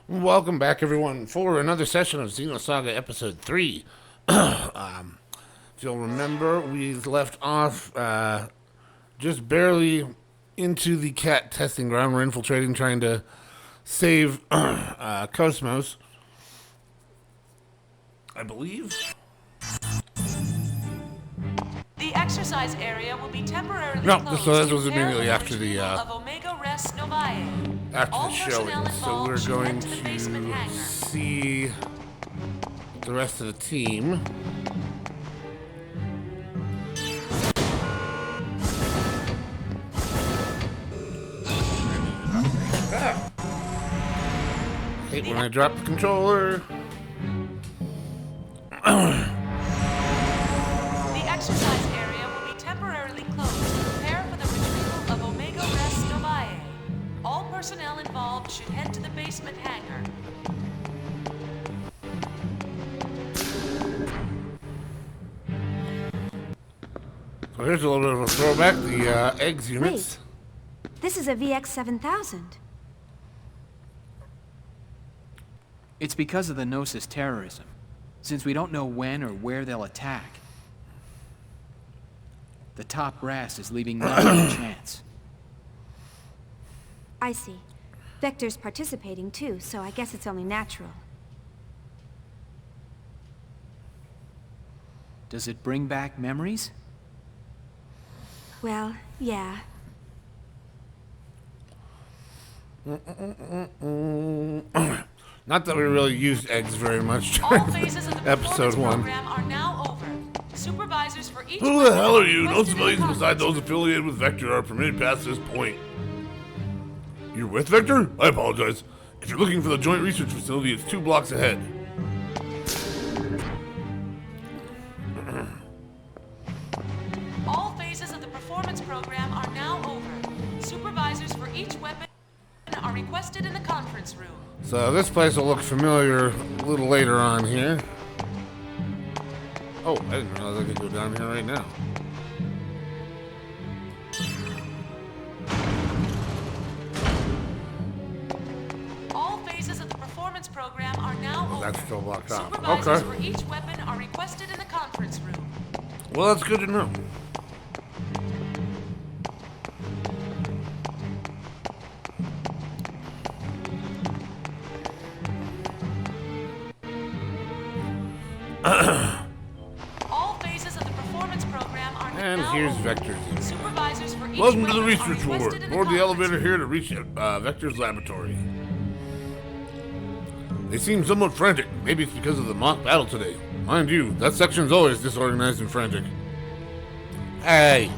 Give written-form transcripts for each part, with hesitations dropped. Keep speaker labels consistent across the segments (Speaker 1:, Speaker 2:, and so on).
Speaker 1: Welcome back, everyone, for another session of Xenosaga Episode 3. If you'll remember, we left off just barely into the cat testing ground. We're infiltrating, trying to save KOS MOS, I believe.
Speaker 2: The exercise area will be temporarily
Speaker 1: No,
Speaker 2: closed.
Speaker 1: so this was immediately after the
Speaker 2: of Omega Res Novae.
Speaker 1: after
Speaker 2: All
Speaker 1: the showing.
Speaker 2: personnel
Speaker 1: So we're
Speaker 2: involved should
Speaker 1: going
Speaker 2: head to the basement
Speaker 1: to
Speaker 2: hangar.
Speaker 1: see the rest of the team. Hate when I drop the controller.
Speaker 2: The exercise area will be temporarily closed to prepare for the retrieval of Omega Res Novae. All personnel involved should head to the basement hangar.
Speaker 1: So here's a little bit of a throwback. The eggs units.
Speaker 3: Wait, this is a VX-7000.
Speaker 4: It's because of the Gnosis terrorism, since we don't know when or where they'll attack. The top brass is leaving nothing to chance.
Speaker 3: I see. Vector's participating too, so I guess it's only natural.
Speaker 4: Does it bring back memories?
Speaker 3: Well, yeah.
Speaker 1: Not that we really used eggs very much
Speaker 2: All
Speaker 1: during
Speaker 2: phases of the
Speaker 1: episode
Speaker 2: performance
Speaker 1: 1.
Speaker 2: program are now over. Supervisors for each
Speaker 1: Who the hell are you? No
Speaker 2: requested in
Speaker 1: civilians
Speaker 2: the
Speaker 1: besides those
Speaker 2: conference
Speaker 1: affiliated with Vector are permitted past this point. You're with Vector? I apologize. If you're looking for the joint research facility, it's 2 blocks ahead.
Speaker 2: room. All phases of the performance program are now over. Supervisors for each weapon are requested in the conference room.
Speaker 1: So this place will look familiar a little later on here. Oh, I didn't realize I could go down here right now.
Speaker 2: All phases of the performance program are now over.
Speaker 1: That's still blocked off.
Speaker 2: Supervisors
Speaker 1: Okay.
Speaker 2: for each weapon are requested in the conference room.
Speaker 1: Well, that's good to know.
Speaker 2: All phases of the performance program are
Speaker 1: And
Speaker 2: now
Speaker 1: here's
Speaker 2: over.
Speaker 1: Vector's unit.
Speaker 2: Supervisors for each
Speaker 1: Welcome to the
Speaker 2: weapon are
Speaker 1: research
Speaker 2: requested
Speaker 1: ward.
Speaker 2: in
Speaker 1: Board the
Speaker 2: conference
Speaker 1: elevator
Speaker 2: room.
Speaker 1: here to reach Vector's laboratory. They seem somewhat frantic. Maybe it's because of the mock battle today. Mind you, that section's always disorganized and frantic. Hey!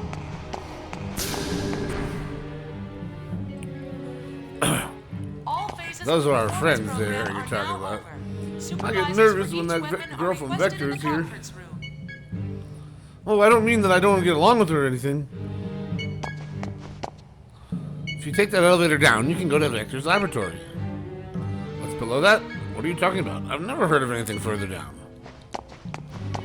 Speaker 2: All phases
Speaker 1: Those
Speaker 2: of the
Speaker 1: are our
Speaker 2: performance
Speaker 1: friends there
Speaker 2: program
Speaker 1: you're
Speaker 2: are
Speaker 1: talking
Speaker 2: now
Speaker 1: about.
Speaker 2: over.
Speaker 1: I get
Speaker 2: Supervisors
Speaker 1: nervous
Speaker 2: for
Speaker 1: when
Speaker 2: each
Speaker 1: that
Speaker 2: weapon are
Speaker 1: girl from
Speaker 2: requested
Speaker 1: Vector
Speaker 2: in
Speaker 1: is
Speaker 2: the
Speaker 1: here.
Speaker 2: conference room.
Speaker 1: Oh, I don't mean that I don't want to get along with her or anything. If you take that elevator down, you can go to Vector's laboratory. What's below that? What are you talking about? I've never heard of anything further down.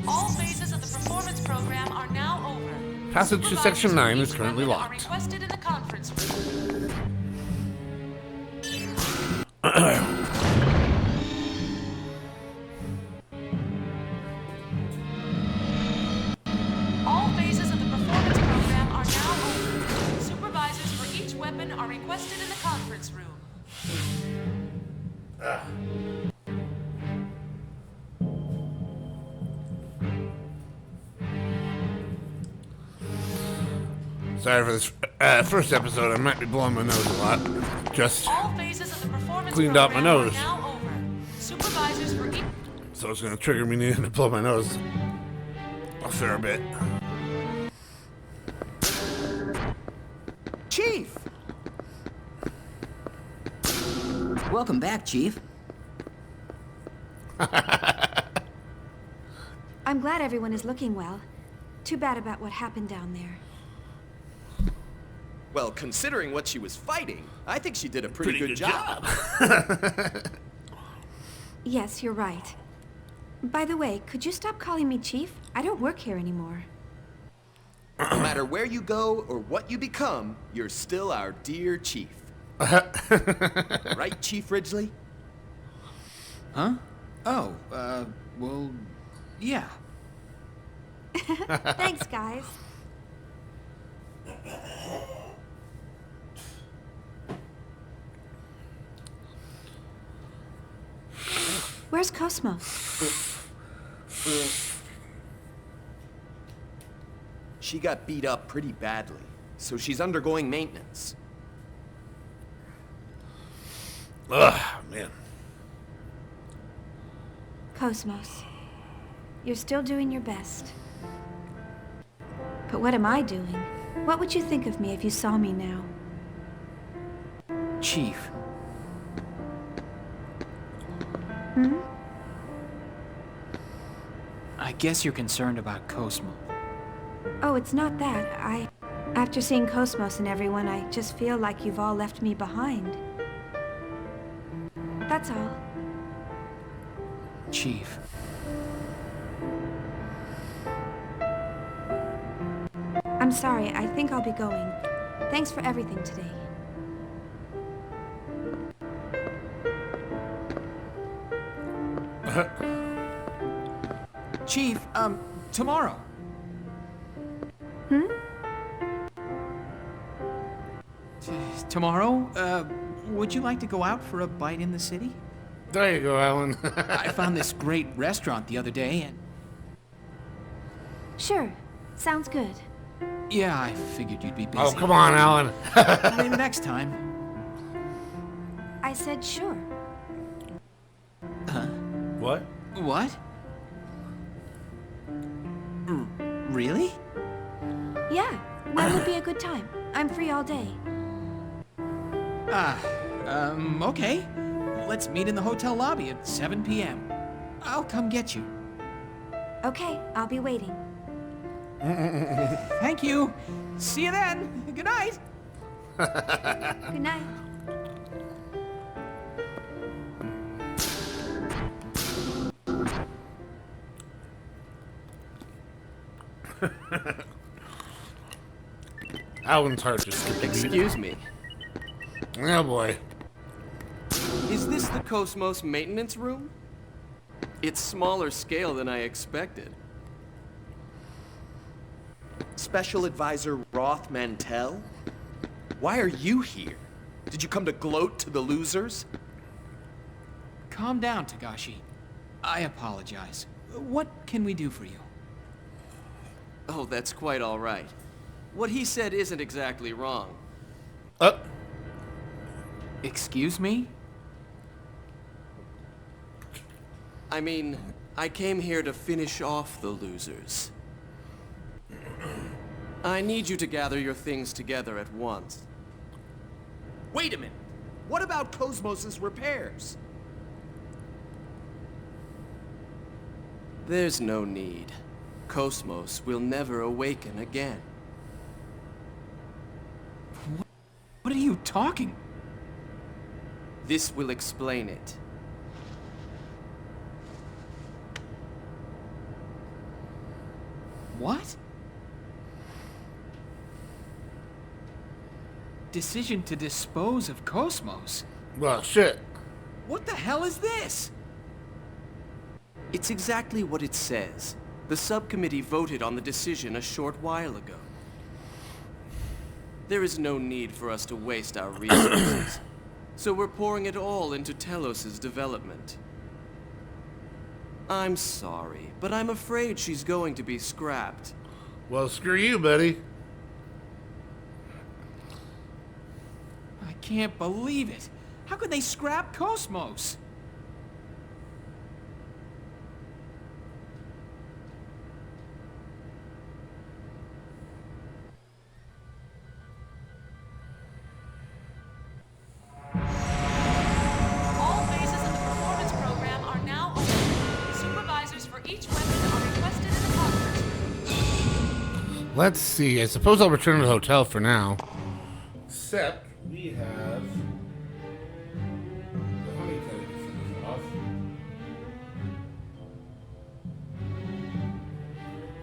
Speaker 2: All phases of the performance program are now over.
Speaker 1: Passage to
Speaker 2: Supervisors
Speaker 1: Section
Speaker 2: for
Speaker 1: 9
Speaker 2: each
Speaker 1: is currently
Speaker 2: weapon are
Speaker 1: locked.
Speaker 2: requested in the conference room. All phases of the performance program are now over. Supervisors for each weapon are requested in the conference room.
Speaker 1: Sorry for this first episode. I might be blowing my nose a lot. Just
Speaker 2: All phases of the performance
Speaker 1: Cleaned out my
Speaker 2: program
Speaker 1: nose.
Speaker 2: are now over. Supervisors for each
Speaker 1: so it's gonna trigger me needing to blow my nose a fair bit.
Speaker 5: Chief! Welcome back, Chief.
Speaker 3: I'm glad everyone is looking well. Too bad about what happened down there.
Speaker 6: Well, considering what she was fighting, I think she did a pretty good job.
Speaker 3: Yes, you're right. By the way, could you stop calling me Chief? I don't work here anymore.
Speaker 6: No matter where you go or what you become, you're still our dear chief. Right, Chief Ridgely?
Speaker 4: Huh? Oh, well, yeah.
Speaker 3: Thanks, guys. Where's Cosmos?
Speaker 6: She got beat up pretty badly, so she's undergoing maintenance.
Speaker 1: Ugh, man.
Speaker 3: Cosmos, you're still doing your best. But what am I doing? What would you think of me if you saw me now?
Speaker 4: Chief.
Speaker 3: Hmm?
Speaker 4: I guess you're concerned about Cosmo.
Speaker 3: Oh, it's not that. After seeing Cosmos and everyone, I just feel like you've all left me behind. That's all.
Speaker 4: Chief.
Speaker 3: I'm sorry, I think I'll be going. Thanks for everything today.
Speaker 4: Chief, tomorrow.
Speaker 3: Hmm?
Speaker 4: Tomorrow, would you like to go out for a bite in the city?
Speaker 1: There you go, Alan.
Speaker 4: I found this great restaurant the other day, and
Speaker 3: Sure. Sounds good.
Speaker 4: yeah, I figured you'd be busy.
Speaker 1: Oh, come on, Alan.
Speaker 4: Maybe next time.
Speaker 3: I said sure.
Speaker 1: What?
Speaker 4: What? Really?
Speaker 3: Yeah, when would be a good time? I'm free all day.
Speaker 4: Okay. Let's meet in the hotel lobby at 7 p.m. I'll come get you.
Speaker 3: Okay, I'll be waiting.
Speaker 4: Thank you. See you then. Good night.
Speaker 3: Good night.
Speaker 1: Alan's heart just skipped a beat.
Speaker 6: Excuse me.
Speaker 1: Oh, boy.
Speaker 6: Is this the Cosmos maintenance room? It's smaller scale than I expected. Special Advisor Roth Mantell? Why are you here? Did you come to gloat to the losers?
Speaker 4: Calm down, Tagashi. I apologize. What can we do for you?
Speaker 6: Oh, that's quite all right. What he said isn't exactly wrong.
Speaker 4: Excuse me?
Speaker 6: I mean, I came here to finish off the losers. I need you to gather your things together at once. Wait a minute! What about Cosmos's repairs? There's no need. Cosmos will never awaken again.
Speaker 4: What are you talking?
Speaker 6: This will explain it.
Speaker 4: What? Decision to dispose of Cosmos?
Speaker 1: Well, shit.
Speaker 4: What the hell is this?
Speaker 6: It's exactly what it says. The subcommittee voted on the decision a short while ago. There is no need for us to waste our resources, so we're pouring it all into Telos's development. I'm sorry, but I'm afraid she's going to be scrapped.
Speaker 1: Well, screw you, buddy.
Speaker 4: I can't believe it. How could they scrap Cosmos?
Speaker 2: All phases of the performance program are now open. Supervisors for each weapon are requested in the conference room.
Speaker 1: Let's see. I suppose I'll return to the hotel for now. Except we have...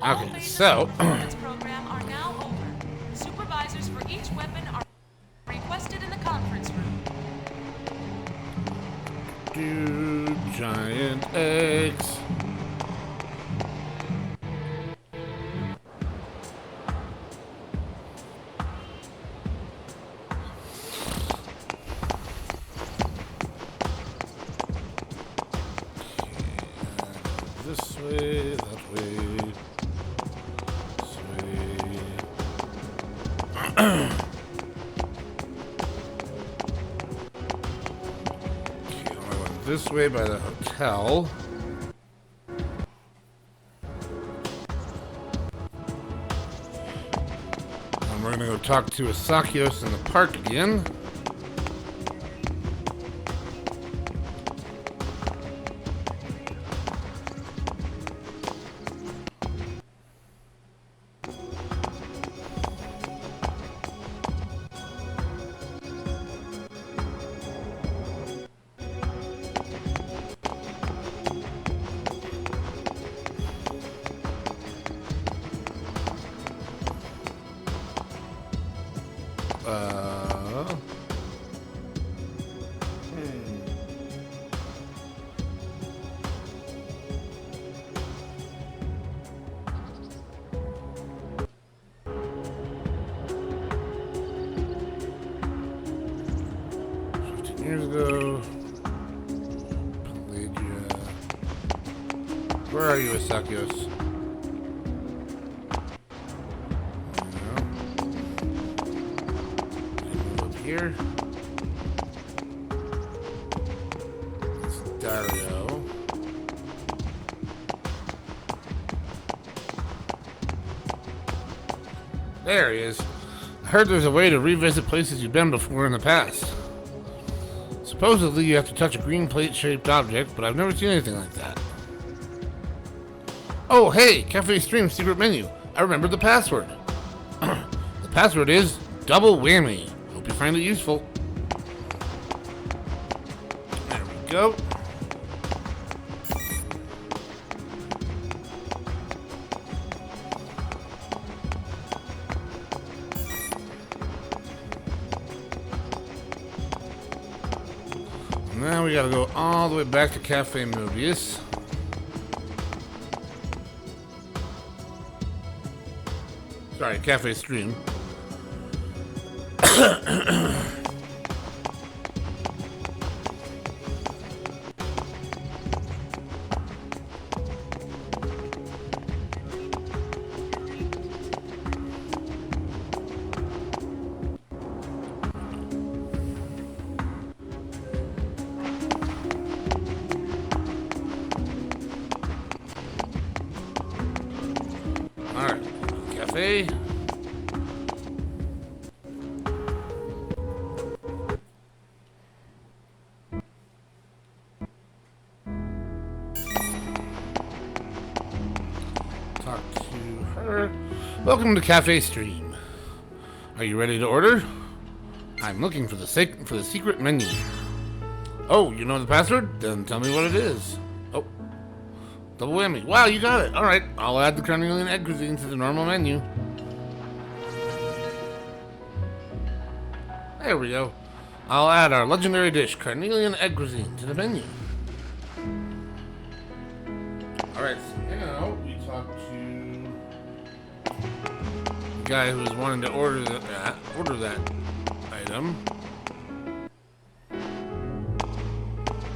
Speaker 2: All
Speaker 1: Okay,
Speaker 2: phases
Speaker 1: so...
Speaker 2: of the performance program are now open. Supervisors for each weapon are requested in the conference room.
Speaker 1: Giant eggs. This way, that way, this way. Okay, I went this way by the hotel. And we're gonna go talk to Asakios in the park again. Years ago, Pelagia. Where are you, Asakios? Move up here. It's Dario. There he is. I heard there's a way to revisit places you've been before in the past. Supposedly, you have to touch a green plate-shaped object, but I've never seen anything like that. Oh, hey! Cafe Stream's secret menu. I remembered the password. The password is double whammy. Hope you find it useful. There we go. Now we gotta go all the way back to Cafe Mobius. Sorry, Cafe Stream. Alright, cafe. Talk to her. Welcome to Cafe Stream. Are you ready to order? I'm looking for the secret menu. Oh, you know the password? Then tell me what it is. Oh. Double whammy. Wow, you got it. All right, I'll add the Carnelian egg cuisine to the normal menu. There we go. I'll add our legendary dish, Carnelian egg cuisine, to the menu. All right, so now we talk to the guy who was wanting to order that item.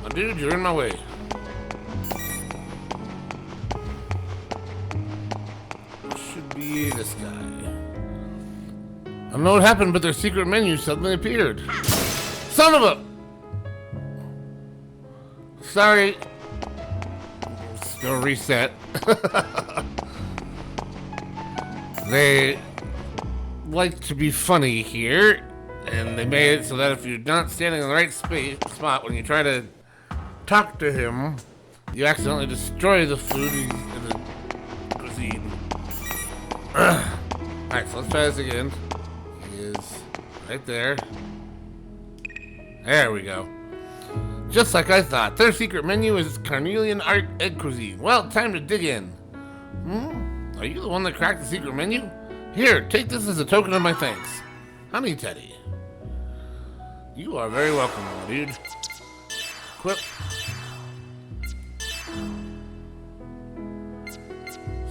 Speaker 1: Oh, dude, you're in my way. Should be this guy. I don't know what happened, but their secret menu suddenly appeared. Son of a... Sorry. Let's go reset. They like to be funny here, and they made it so that if you're not standing in the right spot when you try to talk to him, you accidentally destroy the food in the cuisine. Alright, so let's try this again. He is right there. There we go. Just like I thought. Their secret menu is Carnelian art egg cuisine. Well, time to dig in. Are you the one that cracked the secret menu? Here, take this as a token of my thanks. Honey Teddy. You are very welcome, dude. equip.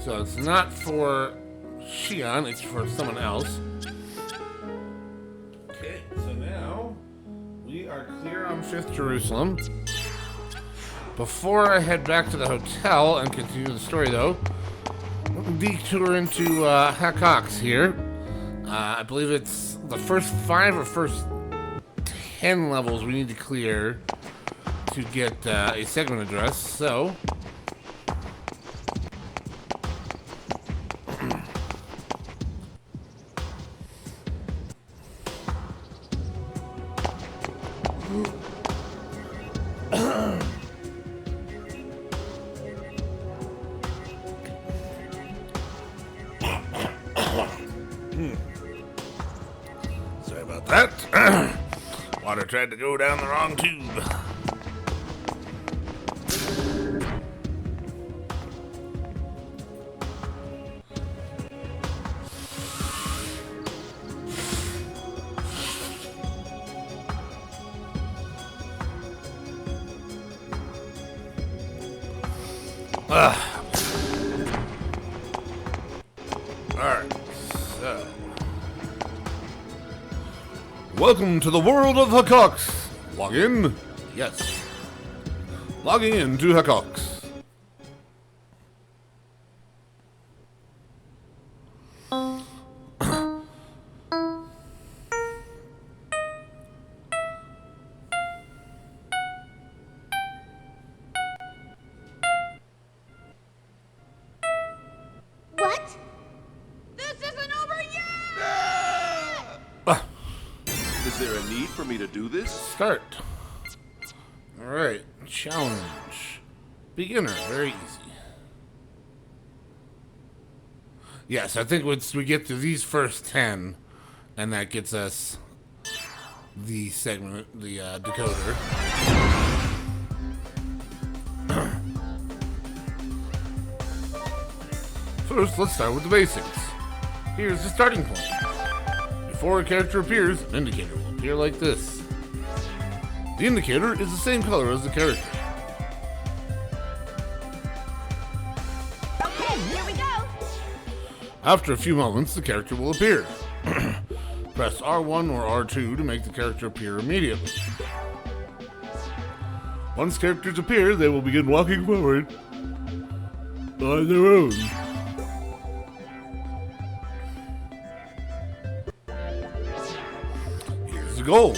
Speaker 1: So it's not for Shion, it's for someone else. Okay, so now we are clear on 5th Jerusalem. Before I head back to the hotel and continue the story, though, we'll detour into Hakox here. I believe it's the first 5 or first 10 levels we need to clear to get a segment address, so... Sorry about that. Water tried to go down the wrong tube. Alright, so... Welcome to the world of Hakox. Log in? Yes. Logging in to Hakox.
Speaker 7: What? This isn't over yet!
Speaker 8: Is there a need for me to do this?
Speaker 1: Start. Alright, challenge. Beginner, very easy. Yes, I think once we get to these first 10, and that gets us the segment, the decoder. First, let's start with the basics. Here's the starting point. Before a character appears, an indicator will appear like this. The indicator is the same color as the character.
Speaker 7: Okay, here we go!
Speaker 1: After a few moments, the character will appear. Press R1 or R2 to make the character appear immediately. Once characters appear, they will begin walking forward on their own. Here's the goal.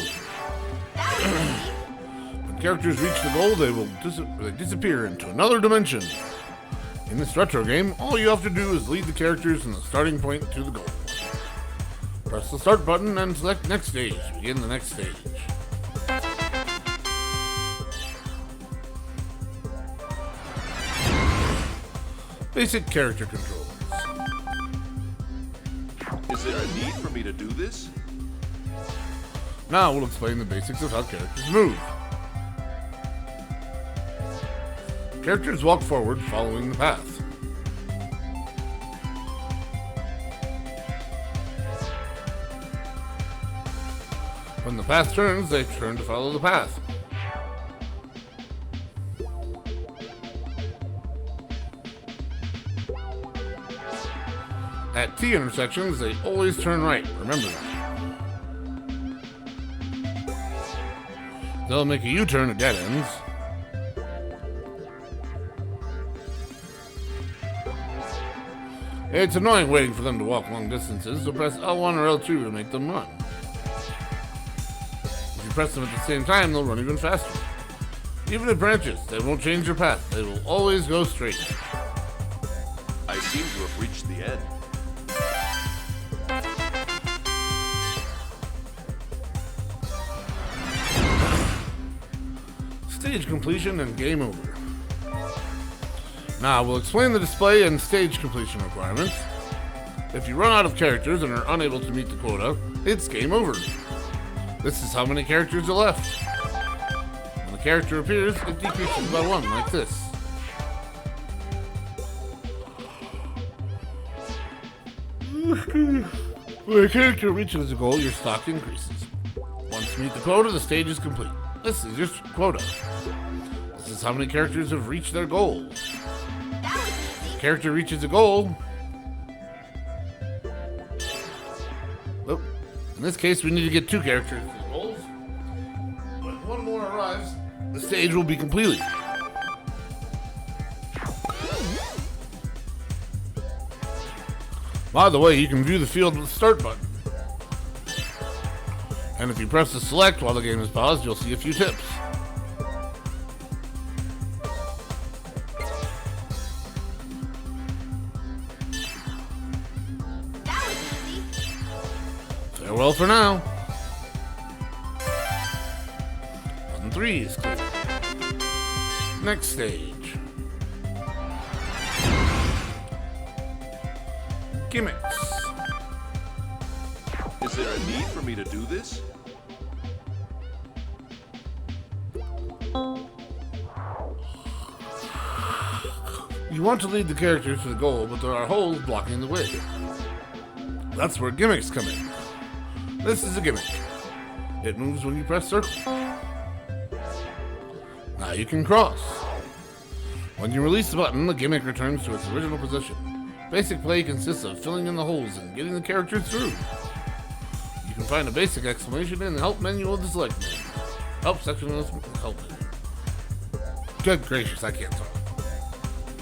Speaker 1: When characters reach the goal, they will disappear into another dimension. In this retro game, all you have to do is lead the characters from the starting point to the goal. Press the start button and select next stage. Begin the next stage. Basic character controls.
Speaker 8: Is there a need for me to do this?
Speaker 1: Now we'll explain the basics of how characters move. Characters walk forward following the path. When the path turns, they turn to follow the path. At T intersections, they always turn right. Remember that. They'll make a U-turn at dead ends. It's annoying waiting for them to walk long distances, so press L1 or L2 to make them run. If you press them at the same time, they'll run even faster. Even at branches, they won't change their path. They will always go straight.
Speaker 8: I seem to have reached the end.
Speaker 1: Stage completion and game over. Now, we'll explain the display and stage completion requirements. If you run out of characters and are unable to meet the quota, it's game over. This is how many characters are left. When the character appears, it decreases by 1, like this. When a character reaches the goal, your stock increases. Once you meet the quota, the stage is complete. This is your quota. This is how many characters have reached their goals. Character reaches a goal. Oh, in this case, we need to get 2 characters to the goals. When one more arrives, the stage will be completed. By the way, you can view the field with the start button. And if you press the select while the game is paused, you'll see a few tips. Farewell for now. Button 3 is clear. Next stage. Gimmicks.
Speaker 8: Is there a need for me to do this?
Speaker 1: You want to lead the characters to the goal, but there are holes blocking the way. That's where gimmicks come in. This is a gimmick. It moves when you press circle. Now you can cross. When you release the button, the gimmick returns to its original position. Basic play consists of filling in the holes and getting the characters through. You can find a basic explanation in the help menu of the select menu. Help section of the help menu. Good gracious, I can't talk.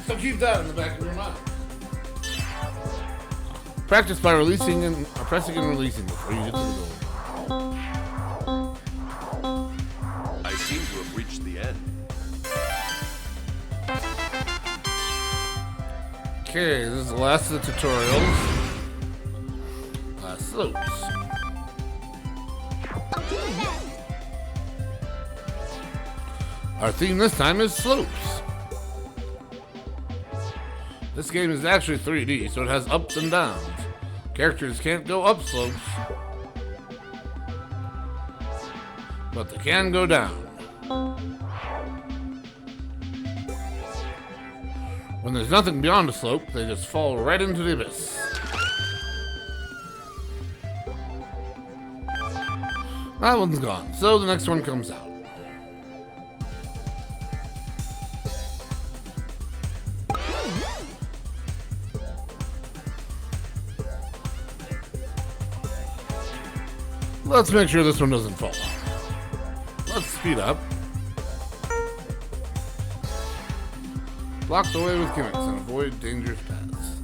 Speaker 1: So keep that in the back of your mind. Practice by releasing and pressing and releasing before you get to the goal.
Speaker 8: I seem to have reached the end.
Speaker 1: Okay, this is the last of the tutorials. Slopes. Our theme this time is slopes. This game is actually 3D, so it has ups and downs. Characters can't go up slopes, but they can go down. When there's nothing beyond a slope, they just fall right into the abyss. That one's gone, so the next one comes out. Let's make sure this one doesn't fall. Let's speed up. Block the way with gimmicks and avoid dangerous paths.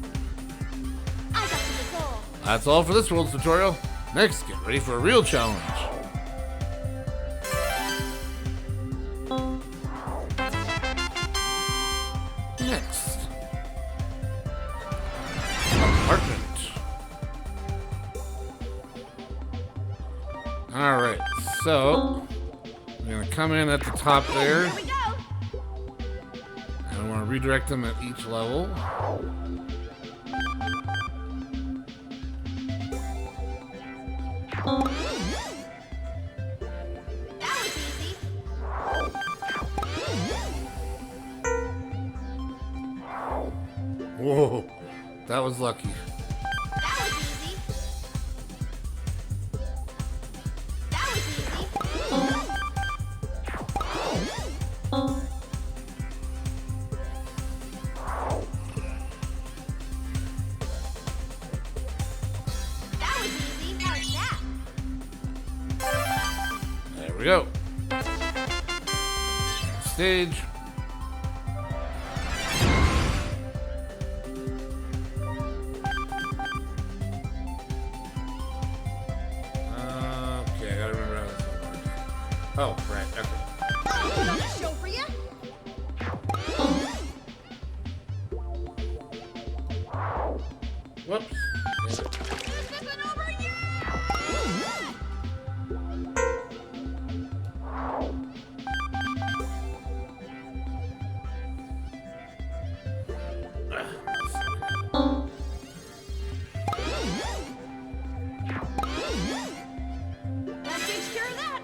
Speaker 7: I got to the goal.
Speaker 1: That's all for this world's tutorial. Next, get ready for a real challenge. Next. Apartment. Alright, so we're gonna come in at the top there.
Speaker 7: Here we go.
Speaker 1: And I want to redirect them at each level.
Speaker 7: That was easy.
Speaker 1: Whoa, that was lucky.
Speaker 7: That was easy. That was easy. That was easy. Now it's that.
Speaker 1: There we go. Stage. Okay, I gotta remember how this one works. Oh, right, okay.
Speaker 7: I'll put on a show for you.
Speaker 1: Whoops.
Speaker 7: This isn't over yet. That takes care of that.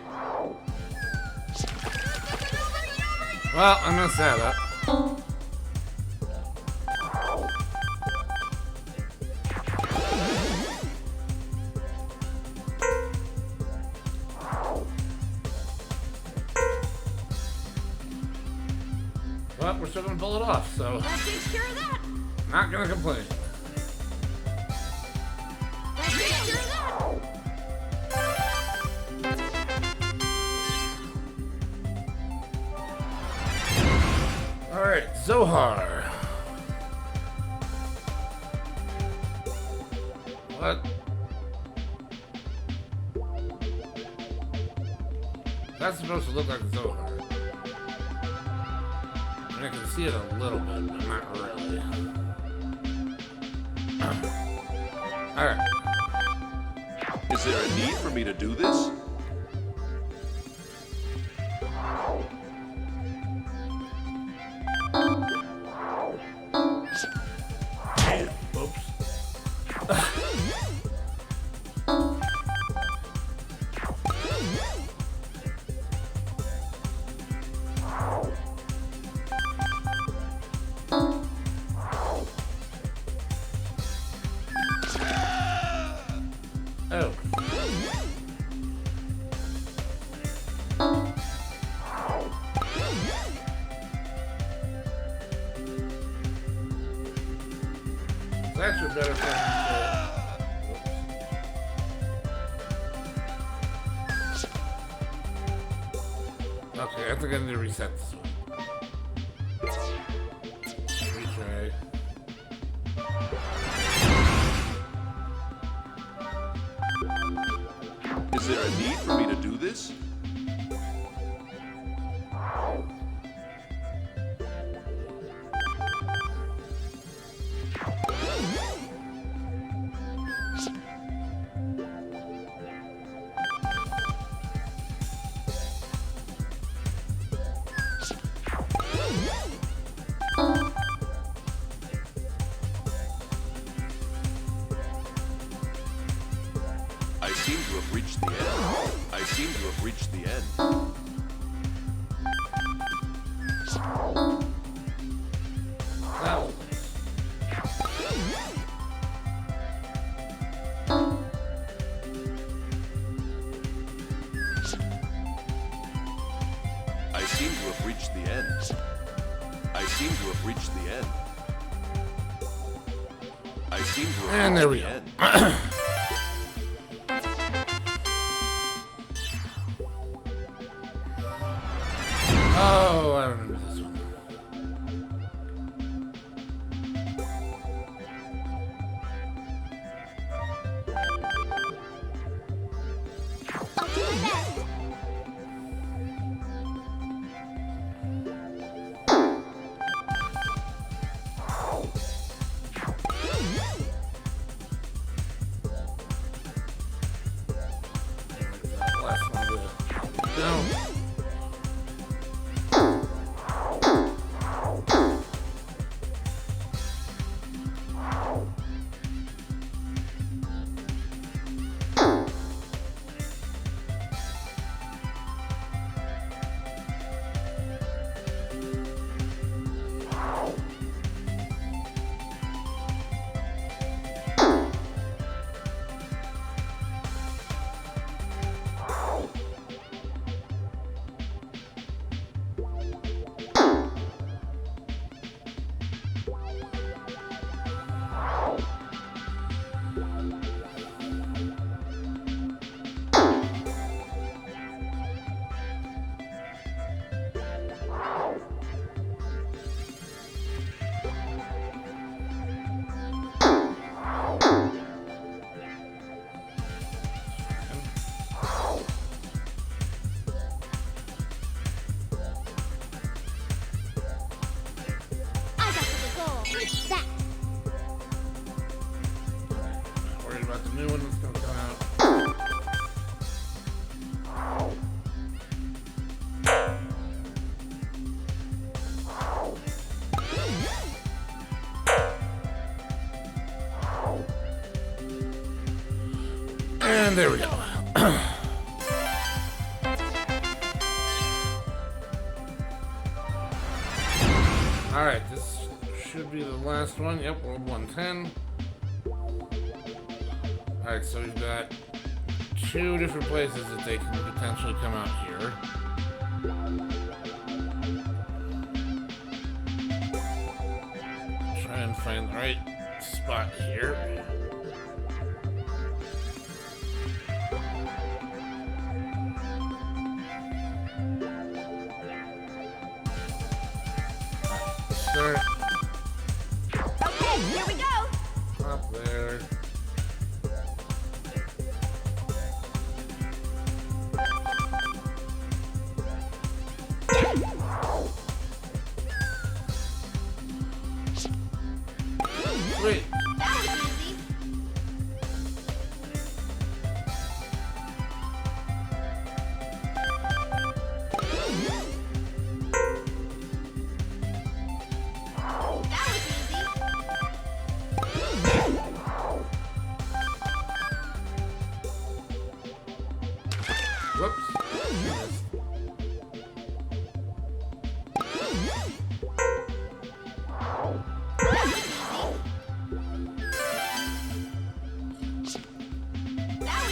Speaker 7: This isn't over yet.
Speaker 1: Well, I'm gonna say that. But we're still gonna pull it off, so
Speaker 7: That takes care of that.
Speaker 1: not gonna complain.
Speaker 7: That takes care of that.
Speaker 1: Alright, Zohar. What? That's supposed to look like Zohar. I mean, I can see it a little bit, but not really. Alright.
Speaker 8: Is there a need for me to do this?
Speaker 1: Oops. Oh. That's a better thing. Okay, I think I need to reset this one. Retry.
Speaker 8: Is there a need for me to do this? I seem to have reached the end. I seem to have reached the end.
Speaker 1: That one.
Speaker 8: I seem to have reached the end. I seem to have reached the end. I seem to have
Speaker 1: And there we
Speaker 8: reached
Speaker 1: go.
Speaker 8: the end.
Speaker 1: Oh, I remember this one.
Speaker 7: I'll do my best.
Speaker 1: Last one to no.
Speaker 7: I got to the goal. It's that.
Speaker 1: Not worried about the new one that's gonna come out. And there we go. Alright, this should be the last one. Yep, World 110. Alright, so we've got two different places that they can potentially come out here. find the right spot here. Start
Speaker 7: Okay, here we go.
Speaker 1: up there. Sweet.
Speaker 7: That was easy. That was easy.
Speaker 1: Whoops.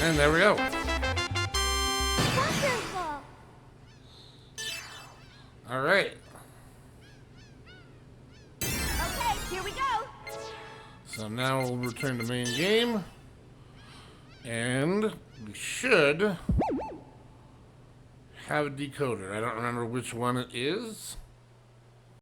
Speaker 1: And there we go.
Speaker 7: Wonderful.
Speaker 1: All right.
Speaker 7: Okay, here we go.
Speaker 1: So now we'll return to main game. And we should have a decoder. I don't remember which one it is.